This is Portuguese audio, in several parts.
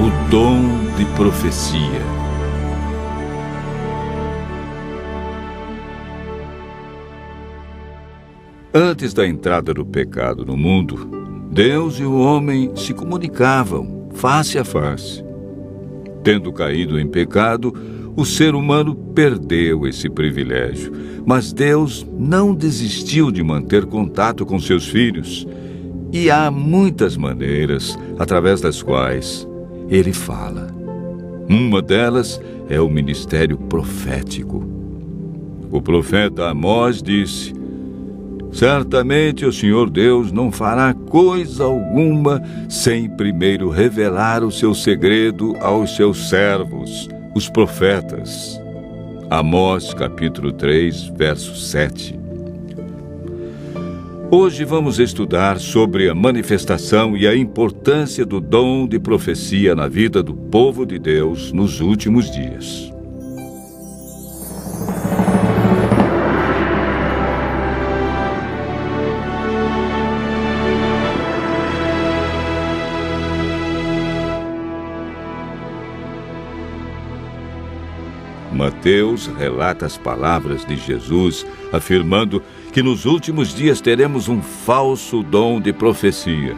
o dom de profecia. Antes da entrada do pecado no mundo, Deus e o homem se comunicavam face a face. Tendo caído em pecado, o ser humano perdeu esse privilégio, mas Deus não desistiu de manter contato com seus filhos. E há muitas maneiras através das quais Ele fala. Uma delas é o ministério profético. O profeta Amós disse: certamente o Senhor Deus não fará coisa alguma sem primeiro revelar o seu segredo aos seus servos, os profetas. Amós, capítulo 3, verso 7. Hoje vamos estudar sobre a manifestação e a importância do dom de profecia na vida do povo de Deus nos últimos dias. Mateus relata as palavras de Jesus, afirmando que nos últimos dias teremos um falso dom de profecia.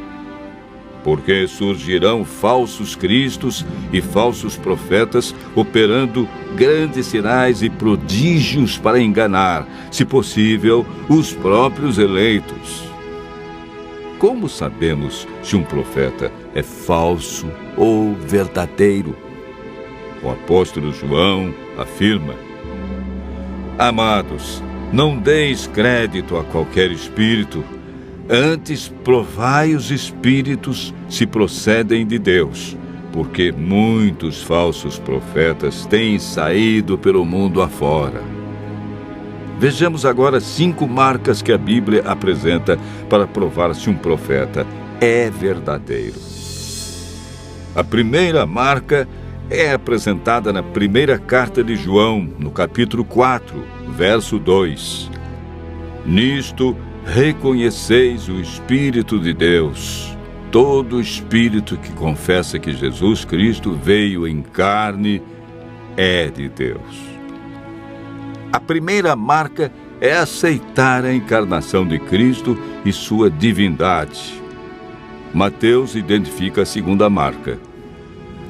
Porque surgirão falsos cristos e falsos profetas operando grandes sinais e prodígios para enganar, se possível, os próprios eleitos. Como sabemos se um profeta é falso ou verdadeiro? O apóstolo João afirma: amados, não deis crédito a qualquer espírito, antes provai os espíritos se procedem de Deus, porque muitos falsos profetas têm saído pelo mundo afora. Vejamos agora 5 marcas que a Bíblia apresenta para provar se um profeta é verdadeiro. A primeira marca é apresentada na primeira carta de João, no capítulo 4, verso 2. Nisto reconheceis o Espírito de Deus. Todo espírito que confessa que Jesus Cristo veio em carne é de Deus. A primeira marca é aceitar a encarnação de Cristo e sua divindade. Mateus identifica a segunda marca: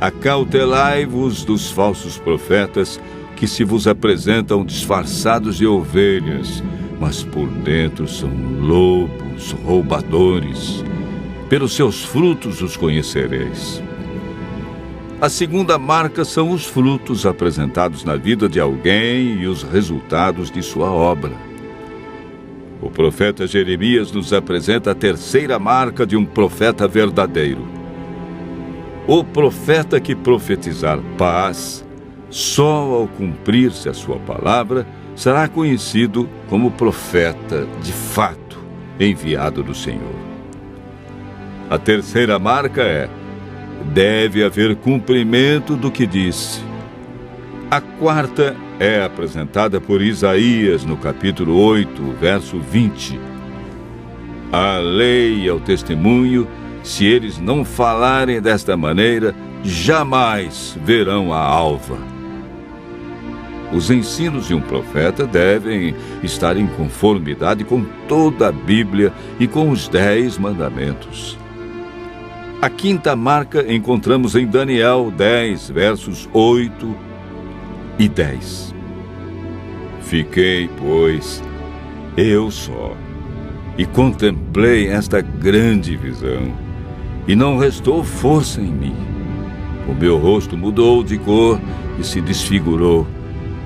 acautelai-vos dos falsos profetas que se vos apresentam disfarçados de ovelhas, mas por dentro são lobos roubadores. Pelos seus frutos os conhecereis. A segunda marca são os frutos apresentados na vida de alguém e os resultados de sua obra. O profeta Jeremias nos apresenta a terceira marca de um profeta verdadeiro. O profeta que profetizar paz, só ao cumprir-se a sua palavra, será conhecido como profeta de fato, enviado do Senhor. A terceira marca é: deve haver cumprimento do que disse. A quarta é apresentada por Isaías no capítulo 8, verso 20. A lei e ao testemunho, se eles não falarem desta maneira, jamais verão a alva. Os ensinos de um profeta devem estar em conformidade com toda a Bíblia e com os 10 mandamentos. A quinta marca encontramos em Daniel 10, versos 8 e 10. Fiquei, pois, eu só, e contemplei esta grande visão, e não restou força em mim. O meu rosto mudou de cor e se desfigurou,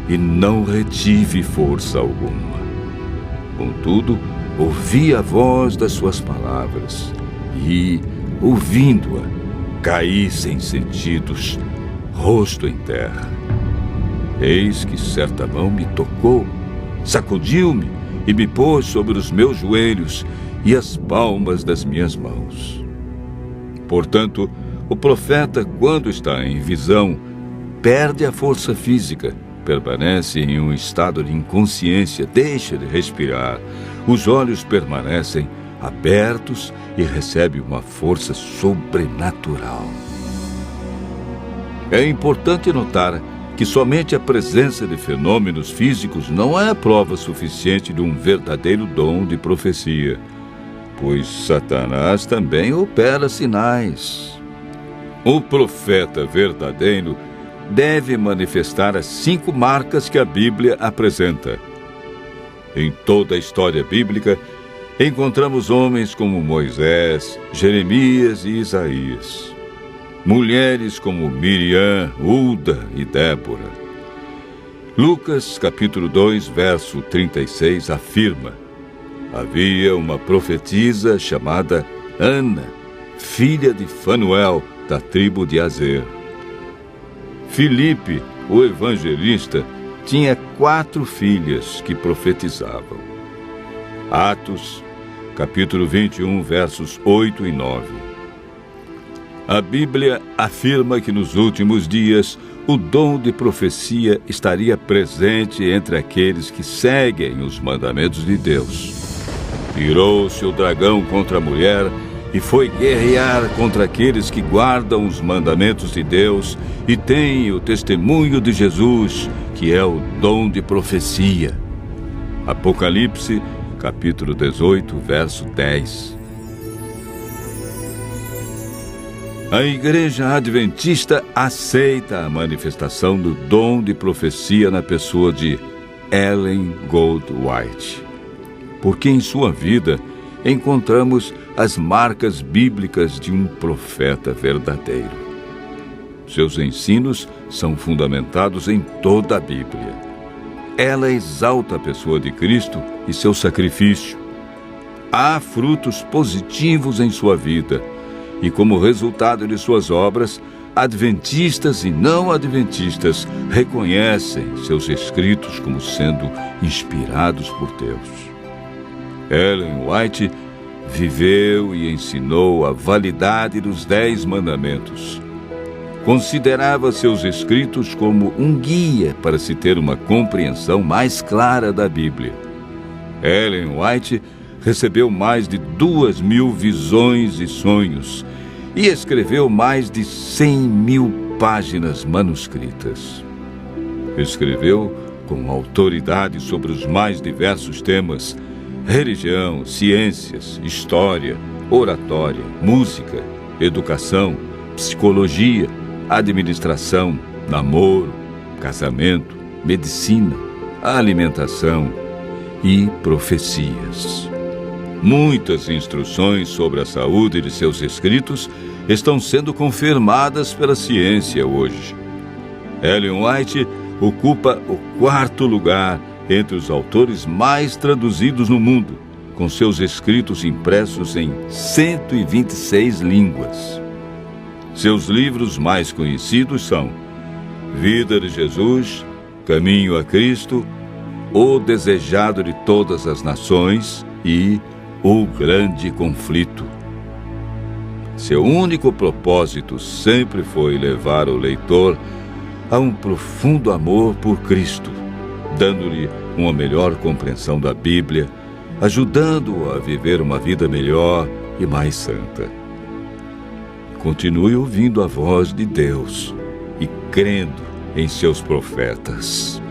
e não retive força alguma. Contudo, ouvi a voz das suas palavras, e, ouvindo-a, caí sem sentidos, rosto em terra. Eis que certa mão me tocou, sacudiu-me e me pôs sobre os meus joelhos e as palmas das minhas mãos. Portanto, o profeta, quando está em visão, perde a força física, permanece em um estado de inconsciência, deixa de respirar, os olhos permanecem abertos e recebe uma força sobrenatural. É importante notar que somente a presença de fenômenos físicos não é prova suficiente de um verdadeiro dom de profecia, pois Satanás também opera sinais. O profeta verdadeiro deve manifestar as 5 marcas que a Bíblia apresenta. Em toda a história bíblica, encontramos homens como Moisés, Jeremias e Isaías. Mulheres como Miriam, Hulda e Débora. Lucas, capítulo 2, verso 36, afirma: havia uma profetisa chamada Ana, filha de Fanuel, da tribo de Azer. Filipe, o evangelista, tinha 4 filhas que profetizavam. Atos, capítulo 21, versos 8 e 9. A Bíblia afirma que nos últimos dias o dom de profecia estaria presente entre aqueles que seguem os mandamentos de Deus. Irou-se o dragão contra a mulher e foi guerrear contra aqueles que guardam os mandamentos de Deus e têm o testemunho de Jesus, que é o dom de profecia. Apocalipse, capítulo 18, verso 10. A Igreja Adventista aceita a manifestação do dom de profecia na pessoa de Ellen Goldwhite, porque em sua vida encontramos as marcas bíblicas de um profeta verdadeiro. Seus ensinos são fundamentados em toda a Bíblia. Ela exalta a pessoa de Cristo e seu sacrifício. Há frutos positivos em sua vida, e como resultado de suas obras, adventistas e não adventistas reconhecem seus escritos como sendo inspirados por Deus. Ellen White viveu e ensinou a validade dos 10 mandamentos. Considerava seus escritos como um guia para se ter uma compreensão mais clara da Bíblia. Ellen White recebeu mais de 2.000 visões e sonhos e escreveu mais de 100.000 páginas manuscritas. Escreveu com autoridade sobre os mais diversos temas: religião, ciências, história, oratória, música, educação, psicologia, administração, namoro, casamento, medicina, alimentação e profecias. Muitas instruções sobre a saúde de seus escritos estão sendo confirmadas pela ciência hoje. Ellen White ocupa o 4º lugar entre os autores mais traduzidos no mundo, com seus escritos impressos em 126 línguas. Seus livros mais conhecidos são Vida de Jesus, Caminho a Cristo, O Desejado de Todas as Nações e O Grande Conflito. Seu único propósito sempre foi levar o leitor a um profundo amor por Cristo, dando-lhe uma melhor compreensão da Bíblia, ajudando-o a viver uma vida melhor e mais santa. Continue ouvindo a voz de Deus e crendo em seus profetas.